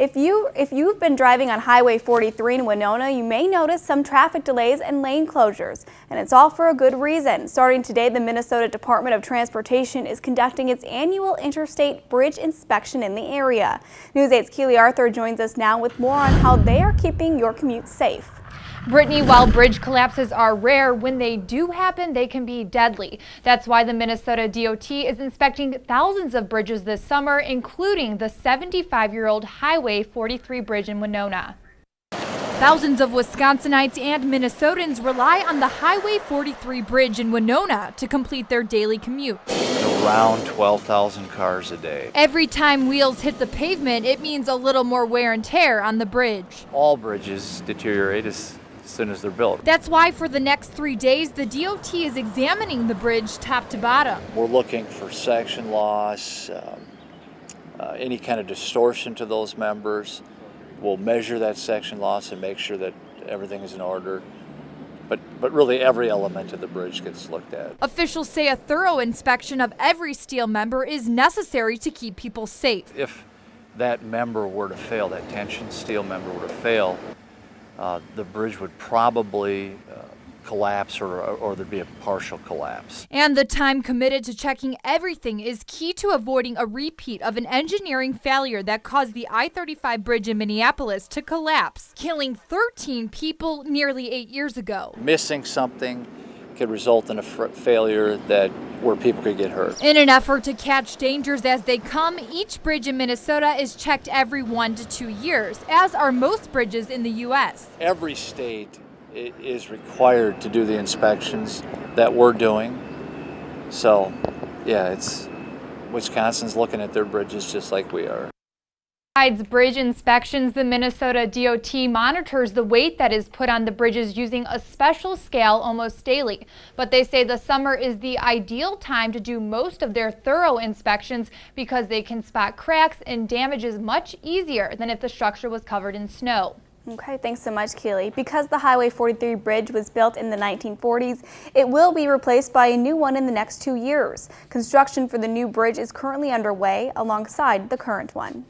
If you've been driving on Highway 43 in Winona, you may notice some traffic delays and lane closures, and it's all for a good reason. Starting today, the Minnesota Department of Transportation is conducting its annual interstate bridge inspection in the area. News 8's Keely Arthur joins us now with more on how they are keeping your commute safe. Brittany, while bridge collapses are rare, when they do happen, they can be deadly. That's why the Minnesota DOT is inspecting thousands of bridges this summer, including the 75-year-old Highway 43 bridge in Winona. Thousands of Wisconsinites and Minnesotans rely on the Highway 43 bridge in Winona to complete their daily commute. Around 12,000 cars a day. Every time wheels hit the pavement, it means a little more wear and tear on the bridge. All bridges deteriorate as soon as they're built. That's why for the next 3 days, the DOT is examining the bridge top to bottom. We're looking for section loss, any kind of distortion to those members. We'll measure that section loss and make sure that everything is in order. But really every element of the bridge gets looked at. Officials say a thorough inspection of every steel member is necessary to keep people safe. If that member were to fail, that tension steel member were to fail, the bridge would probably collapse or there'd be a partial collapse. And the time committed to checking everything is key to avoiding a repeat of an engineering failure that caused the I-35 bridge in Minneapolis to collapse, killing 13 people nearly 8 years ago. Missing something could result in a failure where people could get hurt. In an effort to catch dangers as they come, each bridge in Minnesota is checked every 1 to 2 years, as are most bridges in the U.S. Every state is required to do the inspections that we're doing. So, yeah, Wisconsin's looking at their bridges just like we are. Besides bridge inspections, the Minnesota DOT monitors the weight that is put on the bridges using a special scale almost daily. But they say the summer is the ideal time to do most of their thorough inspections because they can spot cracks and damages much easier than if the structure was covered in snow. Okay, thanks so much, Keely. Because the Highway 43 bridge was built in the 1940s, it will be replaced by a new one in the next 2 years. Construction for the new bridge is currently underway alongside the current one.